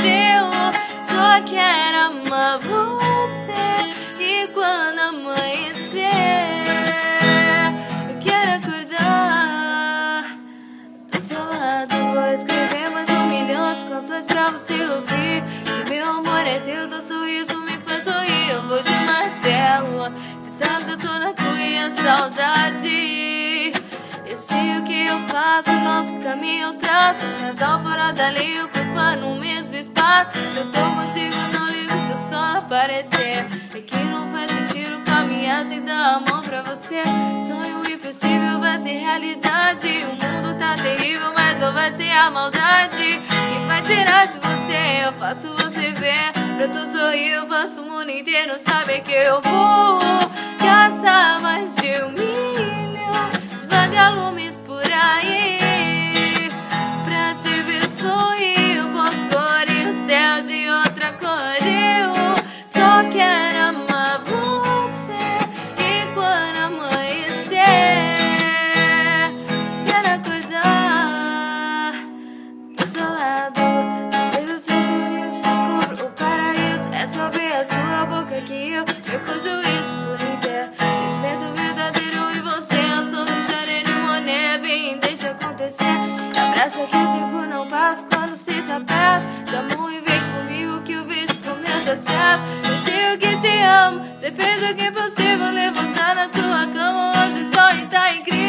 correu. Só quero amar você. E quando amanhecer, eu quero acordar do seu lado. Vou escrever mais 1 milhão de canções pra você ouvir. Que meu amor é teu, teu sorriso me faz sorrir. Eu vou de martelo, cê sabe eu tô na tua saudade. Eu sei o que eu faço, nosso caminho eu traço. Casal fora dali, ocupando o mesmo espaço. Se eu tô contigo, não ligo se o sol aparecer. É que não faz sentido caminhar sem dar a mão pra você. Sonho impossível vai ser realidade. O mundo tá terrível, mas não vai ser a maldade que vai tirar de você. Eu faço você ver, pra tu sorrir eu faço o mundo inteiro saber que eu vou caçar mais de 1 milhão de vagalumes por aí. Pra te ver sorrir eu posso colorir o céu de outra cor. Eu só quero amar você. E quando amanhecer, quero acordar do seu lado. Ver o seu sorriso escuro, o paraíso. É só ver a sua boca que eu perco o juízo por inteiro. Sentimento verdadeiro em você. Eu sou de areia de Monet. Vem, deixa acontecer. Abraça que o tempo não passa quando se tá perto. Dá a mão e vem comigo que o vídeo começa certo. Eu digo que te amo, cê fez o que é possível. Levantar na sua cama, hoje só está incrível.